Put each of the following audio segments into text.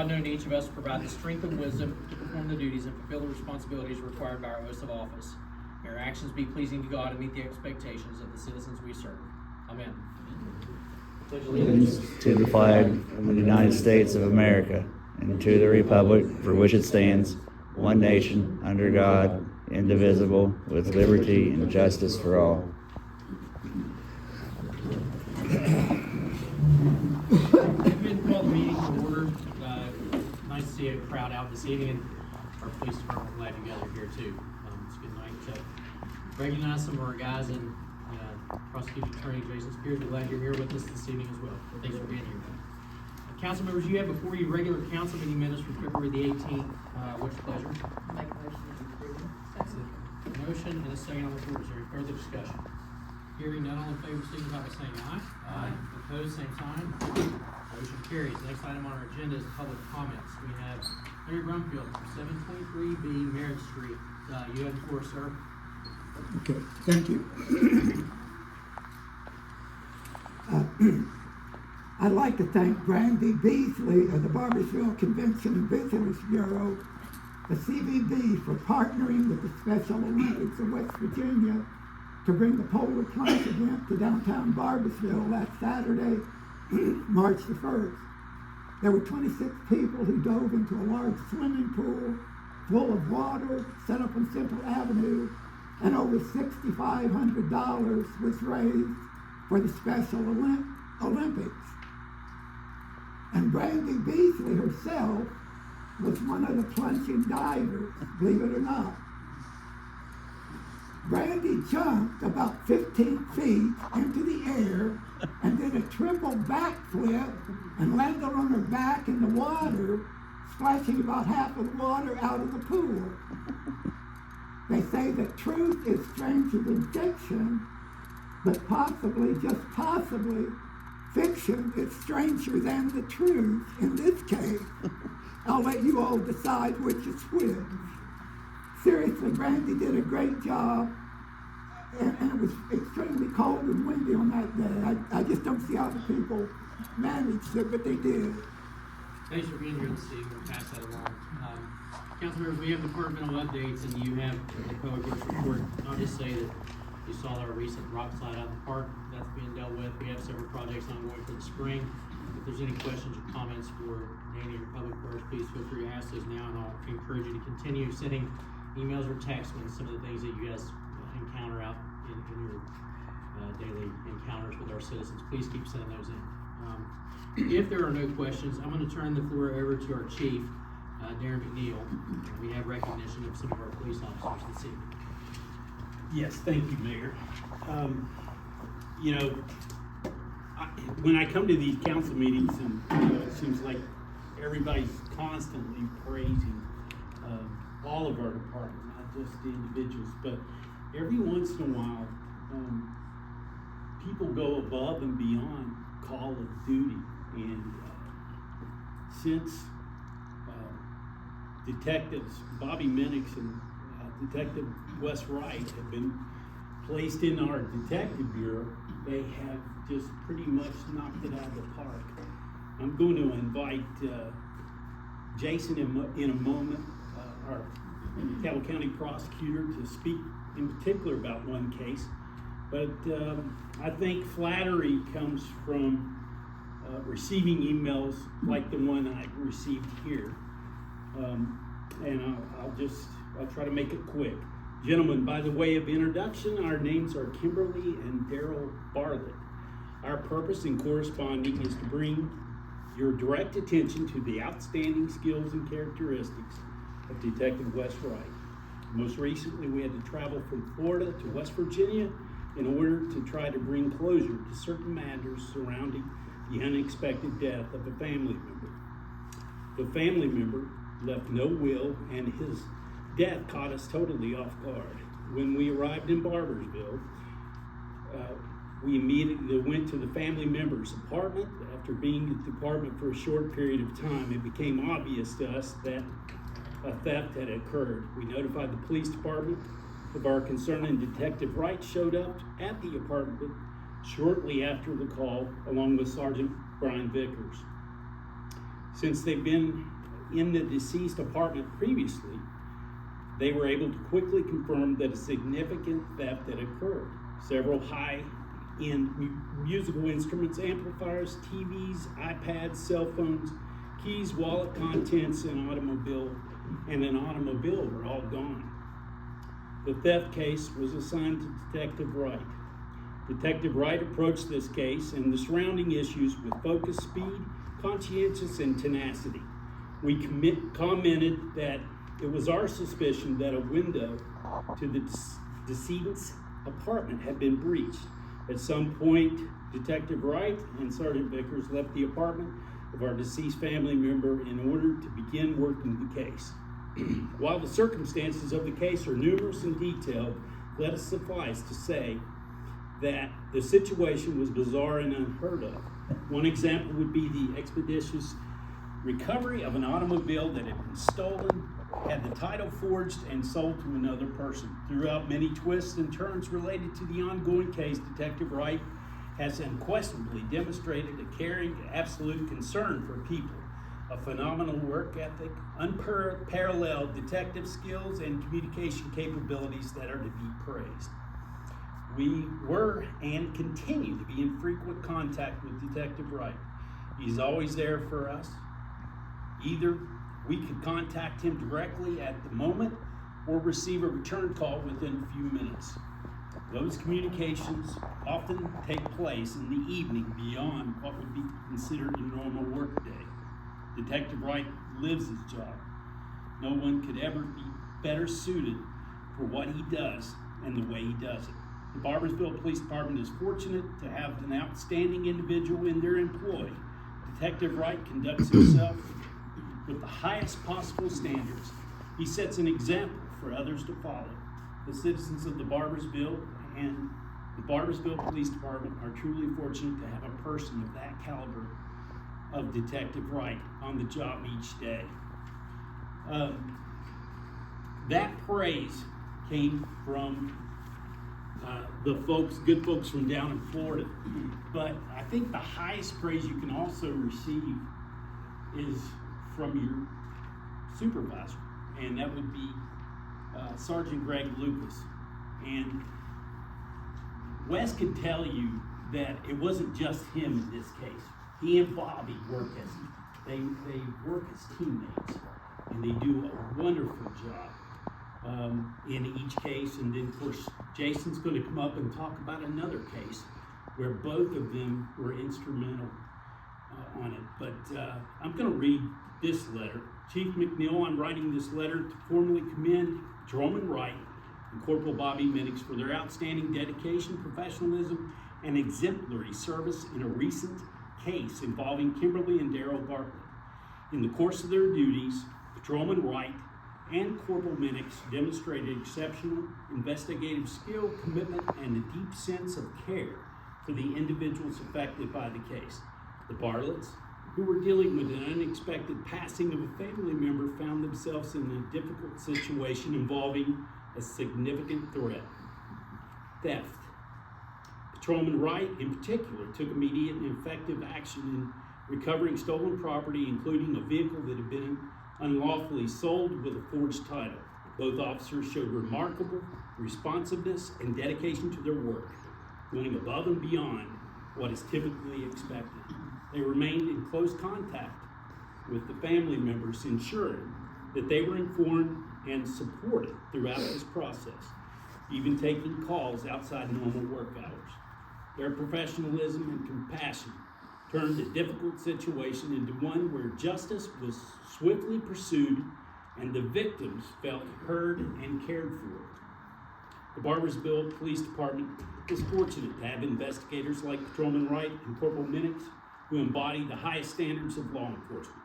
God known to each of us to provide the strength and wisdom to perform the duties and fulfill the responsibilities required by our oaths of office. May our actions be pleasing to God and meet the expectations of the citizens we serve. Amen. Allegiance to the flag of the United States of America and to the republic for which it stands, one nation, under God, indivisible, with liberty and justice for all. Call the meeting to order. Nice to see a crowd out this evening, and our police department glad you guys are here too. It's a good night to recognize some of our guys, and Prosecuting Attorney Jason Spears. We're glad you're here with us this evening as well. Thanks for being here. Council members, you have before you regular council meeting minutes for February the 18th. What's your pleasure? Make a motion to approve. Second. Motion and a second on the floor. Is there any further discussion? Hearing none, all in favor, signify by saying aye. Aye. Opposed, same sign. Motion carries. Next item on our agenda is public comments. We have Larry Brumfield from 723B Merritt Street. You have the floor, sir. Okay, thank you. I'd like to thank Brandy Beasley of the Barboursville Convention and Visitors Bureau, the CVB, for partnering with the Special Olympics of West Virginia to bring the polar plunge event to downtown Barboursville last Saturday, March the 1st. There were 26 people who dove into a large swimming pool full of water set up on Central Avenue, and over $6,500 was raised for the Special Olympics. And Brandy Beasley herself was one of the plunging divers, believe it or not. Brandy jumped about 15 feet into the air and did a triple backflip and landed on her back in the water, splashing about half of the water out of the pool. They say that truth is stranger than fiction, but possibly, just possibly, fiction is stranger than the truth in this case. I'll let you all decide which is which. Seriously, Brandy did a great job, and it was extremely cold and windy on that day. I just don't see how the people managed it, but they did. Thanks for being here this evening. We'll pass that along. Council members, we have departmental updates, and you have the public works report. I'll just say that you saw our recent rock slide out in the park. That's being dealt with. We have several projects ongoing for the spring. If there's any questions or comments for Danny or Public Works, please feel free to ask those now, and I'll encourage you to continue sending emails or texts when some of the things that you guys encounter out in your daily encounters with our citizens. Please keep sending those in. If there are no questions, I'm going to turn the floor over to our chief, Darren McNeil. We have recognition of some of our police officers this evening. Yes, thank you, Mayor. When I come to these council meetings, and it seems like everybody's constantly praising all of our departments, not just the individuals, but every once in a while, people go above and beyond call of duty. And since Detectives Bobby Minix and Detective Wes Wright have been placed in our detective bureau, they have just pretty much knocked it out of the park. I'm going to invite Jason in a moment, our Cabell County prosecutor, to speak in particular about one case. But I think flattery comes from receiving emails like the one I received here. And I'll try to make it quick. Gentlemen, by the way of introduction, our names are Kimberly and Daryl Bartlett. Our purpose in corresponding is to bring your direct attention to the outstanding skills and characteristics of Detective Wes Wright. Most recently, we had to travel from Florida to West Virginia in order to try to bring closure to certain matters surrounding the unexpected death of a family member. The family member left no will, and his death caught us totally off guard. When we arrived in Barboursville, we immediately went to the family member's apartment. After being at the apartment for a short period of time, it became obvious to us that a theft had occurred. We notified the police department of our concern, and Detective Wright showed up at the apartment shortly after the call, along with Sergeant Brian Vickers. Since they've been in the deceased apartment previously, they were able to quickly confirm that a significant theft had occurred. Several high-end musical instruments, amplifiers, TVs, iPads, cell phones, keys, wallet contents, and an automobile were all gone. The theft case was assigned to Detective Wright. Detective Wright approached this case and the surrounding issues with focus, speed, conscientious, and tenacity. We commented that it was our suspicion that a window to the decedent's apartment had been breached. At some point, Detective Wright and Sergeant Vickers left the apartment of our deceased family member in order to begin working the case. While the circumstances of the case are numerous and detailed, let us suffice to say that the situation was bizarre and unheard of. One example would be the expeditious recovery of an automobile that had been stolen, had the title forged, and sold to another person. Throughout many twists and turns related to the ongoing case, Detective Wright has unquestionably demonstrated a caring, absolute concern for people, a phenomenal work ethic, unparalleled detective skills, and communication capabilities that are to be praised. We were and continue to be in frequent contact with Detective Wright. He's always there for us. Either we could contact him directly at the moment or receive a return call within a few minutes. Those communications often take place in the evening beyond what would be considered a normal workday. Detective Wright lives his job. No one could ever be better suited for what he does and the way he does it. The Barboursville Police Department is fortunate to have an outstanding individual in their employ. Detective Wright conducts himself with the highest possible standards. He sets an example for others to follow. The citizens of the Barboursville and the Barboursville Police Department are truly fortunate to have a person of that caliber of Detective Wright on the job each day. That praise came from the good folks from down in Florida. But I think the highest praise you can also receive is from your supervisor, and that would be Sergeant Greg Lucas. And Wes could tell you that it wasn't just him in this case. He and Bobby work they work as teammates, and they do a wonderful job in each case. And then, of course, Jason's going to come up and talk about another case where both of them were instrumental on it. But I'm going to read this letter. Chief McNeil, I'm writing this letter to formally commend Patrolman Wright and Corporal Bobby Minix for their outstanding dedication, professionalism, and exemplary service in a recent case involving Kimberly and Darrell Bartlett. In the course of their duties, Patrolman Wright and Corporal Minix demonstrated exceptional investigative skill, commitment, and a deep sense of care for the individuals affected by the case. The Bartletts, who were dealing with an unexpected passing of a family member, found themselves in a difficult situation involving a significant threat: theft. Patrolman Wright, in particular, took immediate and effective action in recovering stolen property, including a vehicle that had been unlawfully sold with a forged title. Both officers showed remarkable responsiveness and dedication to their work, going above and beyond what is typically expected. They remained in close contact with the family members, ensuring that they were informed and supported throughout this process, even taking calls outside normal work hours. Their professionalism and compassion turned a difficult situation into one where justice was swiftly pursued and the victims felt heard and cared for. The Barboursville Police Department is fortunate to have investigators like Patrolman Wright and Corporal Minix who embody the highest standards of law enforcement.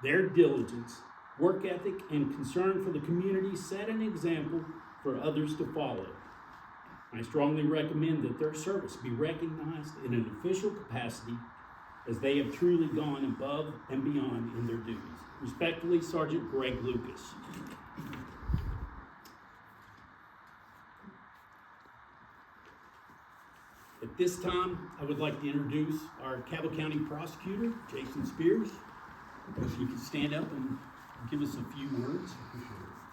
Their diligence, work ethic, and concern for the community set an example for others to follow. I strongly recommend that their service be recognized in an official capacity, as they have truly gone above and beyond in their duties. Respectfully, Sergeant Greg Lucas. At this time, I would like to introduce our Cabell County Prosecutor, Jason Spears. If you could stand up and give us a few words.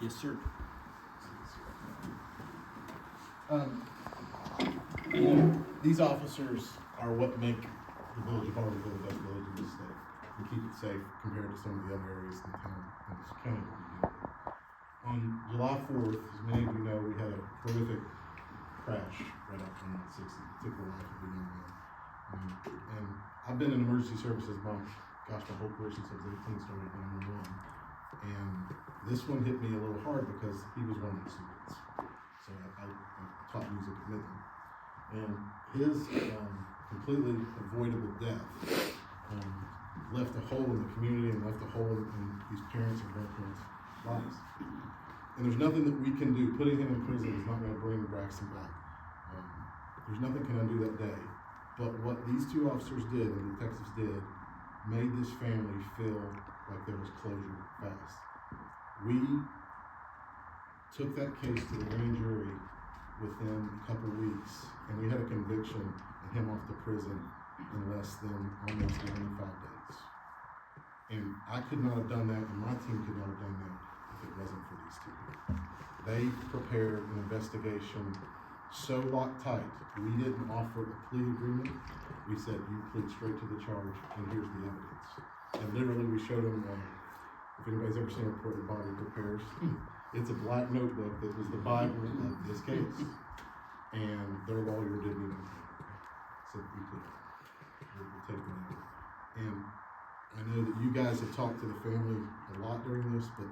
Yes, sir. These officers are what make the village of Barboursville the best village in the state. We keep it safe compared to some of the other areas in town, in this county that we deal with. On July 4th, as many of you know, we had a horrific crash right out on 160. It took the life of a young man. And I've been in emergency services my whole career since I was 18, started at 911. And this one hit me a little hard because he was one of the students. So I taught music at Midland. And his completely avoidable death left a hole in the community and left a hole in these parents and grandparents' lives. And there's nothing that we can do. Putting him in prison is not going to bring Braxton back. There's nothing can undo that day. But what these two officers did and the detectives did made this family feel like there was closure fast. We took that case to the grand jury within a couple of weeks, and we had a conviction and him off to prison in less than almost 95 days. And I could not have done that, and my team could not have done that if it wasn't for these two. They prepared an investigation so locked tight. We didn't offer a plea agreement. We said, you plead straight to the charge, and here's the evidence. And literally, we showed them, if anybody's ever seen a report that Bobby prepares, it's a black notebook that was the Bible of this case. And their lawyer didn't even said, we could. We'll take it over. And I know that you guys have talked to the family a lot during this, but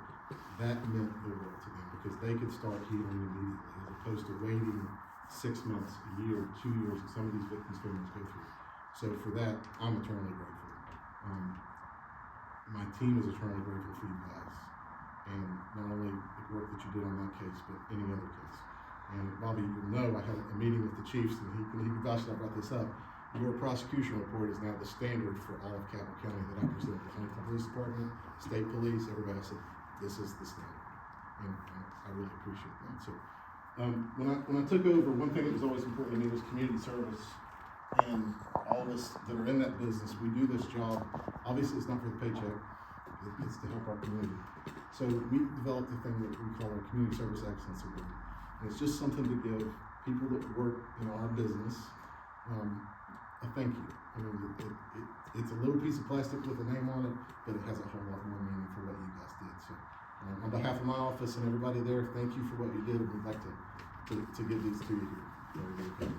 that meant the world to them because they could start healing immediately as opposed to waiting 6 months, a year, 2 years that some of these victims' families go through. So for that, I'm eternally grateful. My team is eternally grateful for you guys. And not only the work that you did on that case, but any other case. And Bobby, you know, I had a meeting with the chiefs, and he can vouch that I brought this up. Your prosecution report is now the standard for all of Cabell County that I present the Huntington Police Department, State Police, everybody. I said, this is the standard. And I really appreciate that. So when I took over, one thing that was always important to me was community service. And all of us that are in that business, we do this job. Obviously, it's not for the paycheck. It's to help our community. So we developed a thing that we call our Community Service Excellence Award. And it's just something to give people that work in our business a thank you. I mean, it's a little piece of plastic with a name on it, but it has a whole lot more meaning for what you guys did. So on behalf of my office and everybody there, thank you for what you did. We'd like to give these to you here. Very, very good.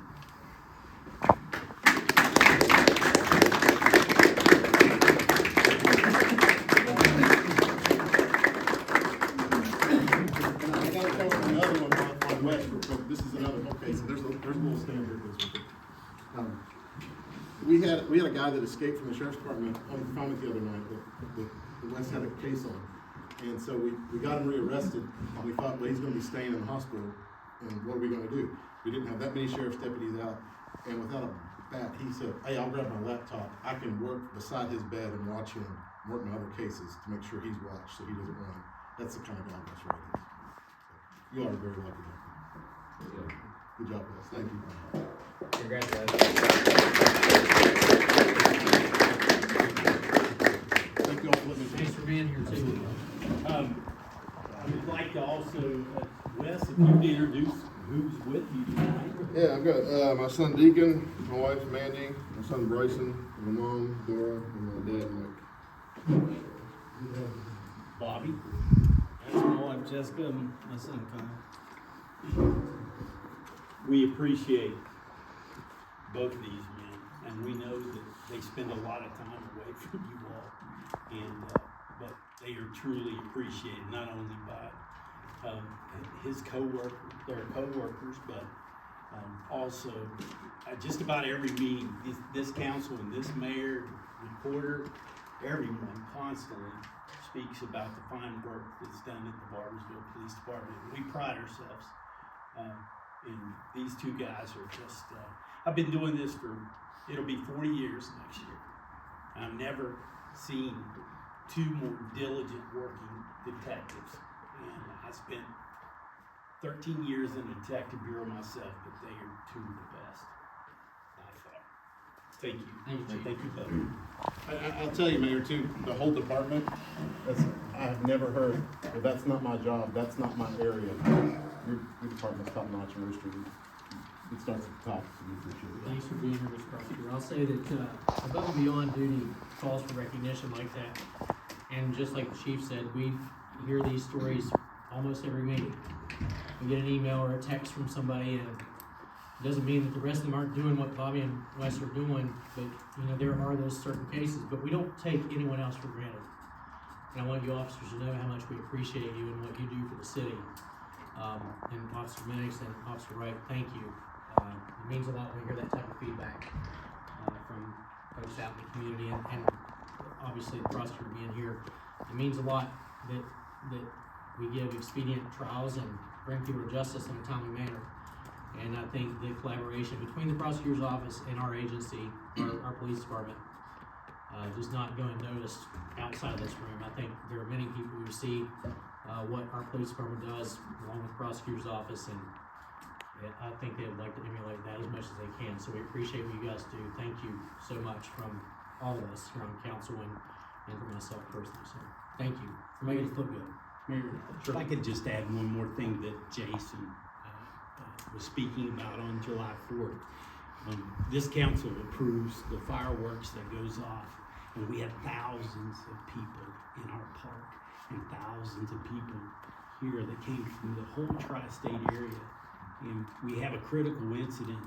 This is another, okay, so there's a little standard. We had a guy that escaped from the sheriff's department on confinement the other night that the West had a case on. And so we got him rearrested, and we thought, well, he's gonna be staying in the hospital, and what are we gonna do? We didn't have that many sheriff's deputies out, and without a bat, he said, hey, I'll grab my laptop. I can work beside his bed and watch him work my other cases to make sure he's watched so he doesn't run. That's the kind of guy that's right is. You are very lucky. Good job, guys. Thank you. Congratulations. Thank you all for letting me. Thanks for being here too. I would like to also, Wes, if you'd introduce who's with you tonight. Yeah, I've got my son Deacon, my wife Mandy, my son Bryson, my mom Dora, and my dad Mike. Bobby. That's my wife Jessica and my son Kyle. We appreciate both of these men, and we know that they spend a lot of time away from you all, and but they are truly appreciated not only by his their co-workers, but also just about every meeting. This council and this mayor, reporter, everyone constantly speaks about the fine work that's done at the Barboursville Police Department. We pride ourselves. And these two guys are just, I've been doing this it'll be 40 years next year. I've never seen two more diligent working detectives. And I spent 13 years in the detective bureau myself, but they are two of the best, by far. Thank you. Thank you, Chief. Thank you both. I'll tell you, Mayor, too, the whole department, I've never heard, well, that's not my job, that's not my area. Your department's top notch in Rooster. It starts at the top, so we appreciate it. Thanks for being here, Mr. Prosecutor. I'll say that, above and beyond duty calls for recognition like that. And just like the chief said, we hear these stories almost every meeting. We get an email or a text from somebody, and it doesn't mean that the rest of them aren't doing what Bobby and Wes are doing, but, you know, there are those certain cases, but we don't take anyone else for granted. And I want you officers to know how much we appreciate you and what you do for the city. And Officer Minix and Officer Wright, thank you. It means a lot when we hear that type of feedback, from folks out in the community, and obviously the prosecutor being here. It means a lot that we give expedient trials and bring people to justice in a timely manner. And I think the collaboration between the prosecutor's office and our agency, our police department, does not go unnoticed outside of this room. I think there are many people who see what our police department does along with the prosecutor's office, and I think they would like to emulate that as much as they can. So we appreciate what you guys do. Thank you so much from all of us here on council and for myself personally. So thank you for making us look good. Mayor, if I could just add one more thing that Jason was speaking about on July 4th. This council approves the fireworks that goes off, and we have thousands of people in our park and thousands of people here that came from the whole tri-state area. And we have a critical incident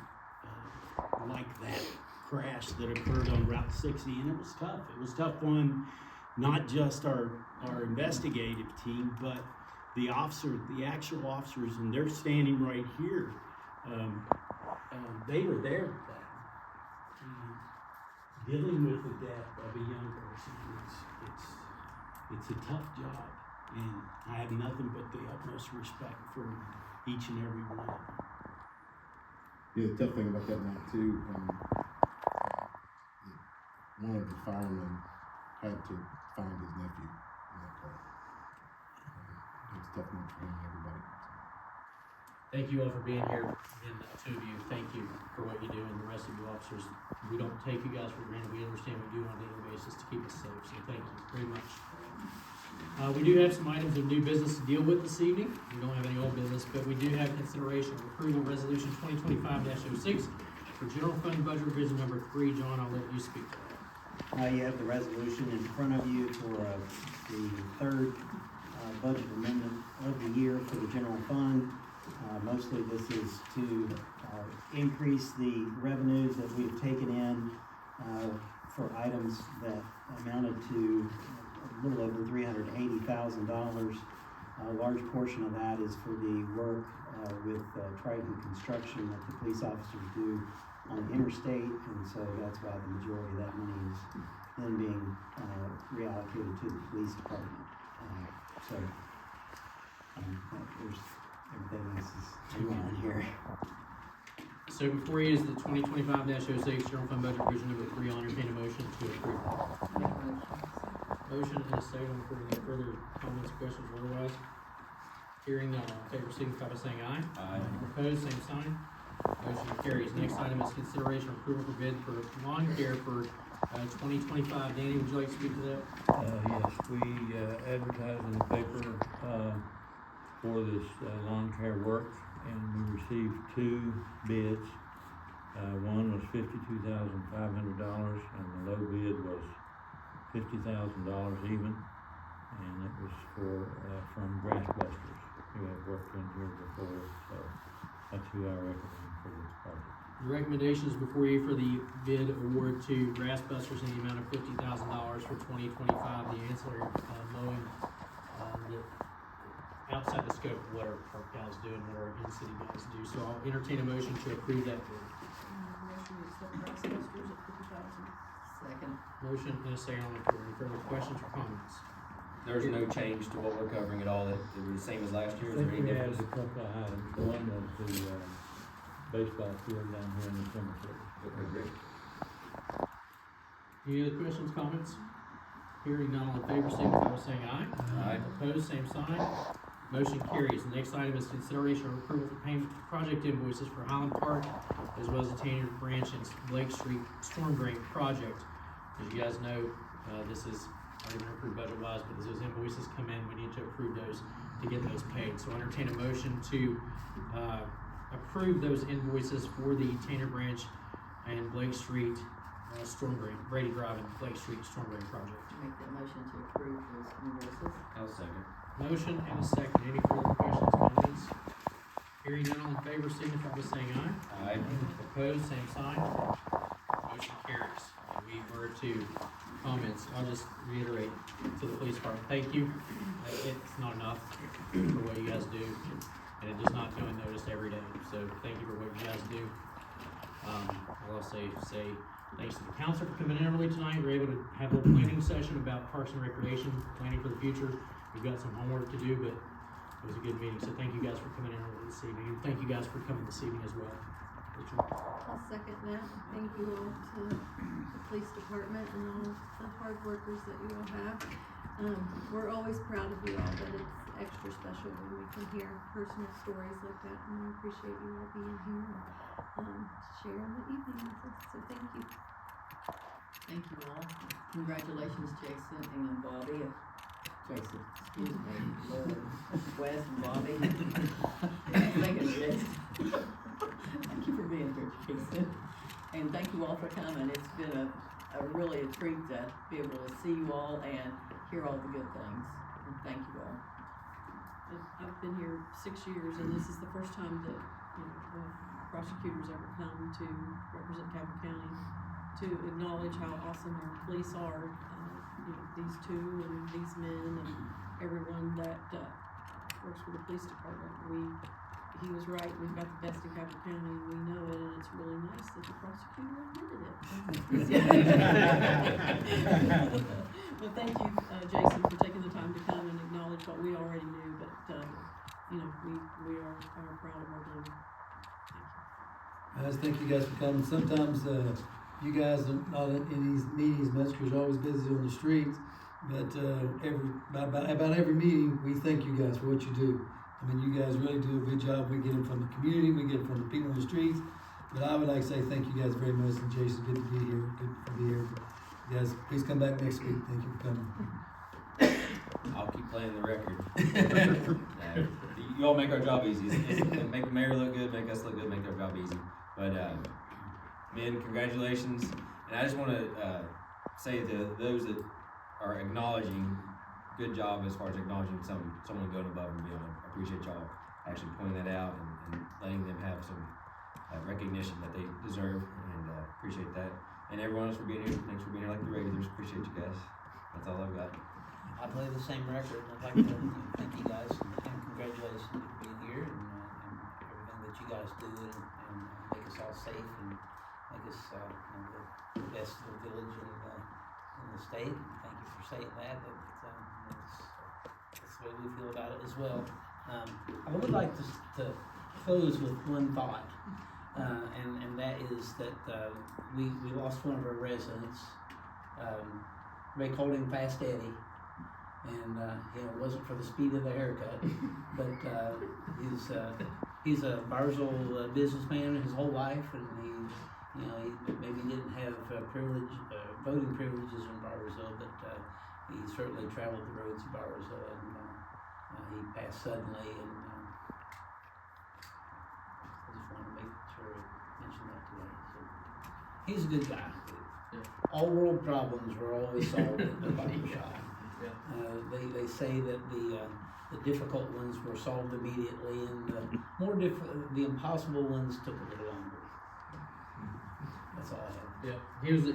like that crash that occurred on Route 60, and it was tough. It was tough on not just our investigative team, but the actual officers, and they're standing right here. They were there for that. Dealing with the death of a young person, it's a tough job, and I have nothing but the utmost respect for each and every one of them. Yeah, the tough thing about that night too, one of the firemen had to find his nephew in that car. It was a tough night for him and everybody. Thank you all for being here, and the two of you, thank you for what you do, and the rest of you officers. We don't take you guys for granted. We understand what you do on a daily basis to keep us safe, so thank you very much. We do have some items of new business to deal with this evening. We don't have any old business, but we do have consideration of approval resolution 2025-06 for general fund budget revision number 3. John, I'll let you speak to that. You have the resolution in front of you for the third budget amendment of the year for the general fund. Mostly this is to increase the revenues that we've taken in for items that amounted to a little over $380,000. A large portion of that is for the work with Triton Construction that the police officers do on the interstate, and so that's why the majority of that money is then being reallocated to the police department. There's everything else is going on here. So before you is the 2025-06 general fund budget revision number 3. I'll entertain a motion to approve. Motion and a second. For any further comments, questions, or otherwise? Hearing none, all in favor signify by saying aye. Aye. Opposed, same sign. Motion carries. Next item is consideration of approval for bid for lawn care for 2025. Danny, would you like to speak to that? Yes, we advertised in the paper for this lawn care work, and we received 2 bids. One was $52,500, and the low bid was $50,000 even, and it was from Barboursville, who have worked in here before, so that's who I recommend for this project. The recommendation is before you for the bid award to Barboursville in the amount of $50,000 for 2025, the ancillary mowing, outside the scope of what our park guys do and what our in-city guys do. So I'll entertain a motion to approve that bid. Motion to accept Barboursville at $50,000. Second. Motion and a second on the floor. Any further questions or comments? There's no change to what we're covering at all, that it was the same as last year, is I there think any we added difference? a couple of items. One was the baseball field down here in the cemetery. Okay, great. Any other questions, comments? Hearing none, all in favor, signify by saying aye. Aye. Opposed, same sign. Motion carries. The next item is consideration of approval for payment of project invoices for Highland Park, as well as the Tanner Branch and Blake Street Storm Drain Project. As you guys know, This is already been approved budget-wise, but as those invoices come in, we need to approve those to get those paid. So I entertain a motion to, approve those invoices for the Tanner Branch and Blake Street, storm drain, Brady Drive and Blake Street storm drain project. Make that motion to approve those invoices. I'll second. Motion and a second. Any further questions, comments? Hearing none, all in favor, signify by saying aye. Aye. Opposed, same sign. Motion carries. And we were to comments, I'll just reiterate to the police department, thank you. It's not enough for what you guys do, and it does not go unnoticed every day. So thank you for what you guys do. I'll also say thanks to the council for coming in early tonight. We were able to have a little planning session about parks and recreation, planning for the future. We've got some homework to do, but it was a good meeting. So thank you guys for coming in early this evening, and thank you guys for coming this evening as well. I'll second that. Thank you all to the police department and all the hard workers that you all have. We're always proud of you all, but it's extra special when we can hear personal stories like that, and I appreciate you all being here and sharing the evening with us, so thank you. Thank you all. Congratulations, Jason and Bobby. Jason, excuse me, Lord, Wes and Bobby. Thank you, Jason. Thank you for being here, Jason. And thank you all for coming. It's been really a treat to be able to see you all and hear all the good things. And thank you all. I've been here 6 years, and this is the first time that, prosecutors ever come to represent Cabell County to acknowledge how awesome our police are. These two and these men and everyone that works for the police department. He was right, we've got the best in Cabell County, and we know it, and it's really nice that the prosecutor admitted it. But thank you, Jason, for taking the time to come and acknowledge what we already knew, but, we are proud of our team. I just thank you guys for coming. Sometimes, you guys are not in these meetings much because you're always busy on the streets, but, about every meeting, we thank you guys for what you do. I mean, you guys really do a good job. We get it from the community, we get it from the people on the streets. But I would like to say thank you guys very much. And Jason, good to be here. Good to be here. You guys, please come back next week. Thank you for coming. I'll keep playing the record. You all make our job easy. Make the mayor look good, make us look good, make our job easy. But, men, congratulations. And I just want to say to those that are acknowledging, good job as far as acknowledging someone going above and beyond. I appreciate y'all actually pointing that out and letting them have some recognition that they deserve, and appreciate that. And everyone else for being here. Thanks for being here like the regulars. Appreciate you guys. That's all I've got. I play the same record. I'd like to thank you guys and congratulations for being here and everything that you guys do and make us all safe and make us the best little village in the state. And thank you for saying that. That's the way we feel about it as well. I would like to close with one thought, and that is that we lost one of our residents. They called him Fast Eddie, and it wasn't for the speed of the haircut, but he's a Barboursville businessman his whole life, and he maybe didn't have voting privileges in Barboursville, but he certainly traveled the roads of Barboursville, and he passed suddenly, and I just wanted to make sure I mentioned that today. So, he's a good guy. Yeah. All world problems were always solved in the barber shop. Yeah. They say that the difficult ones were solved immediately, and the impossible ones took a little longer. That's all I have. Yeah,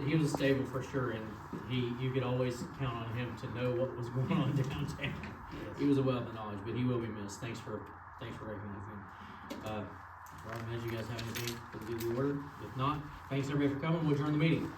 he was a stable for sure, and you could always count on him to know what was going on downtown. Yes. He was a wealth of knowledge, but he will be missed. Thanks for recognizing him. Robin, did you guys have anything to do the order? If not, thanks everybody for coming. We'll adjourn the meeting.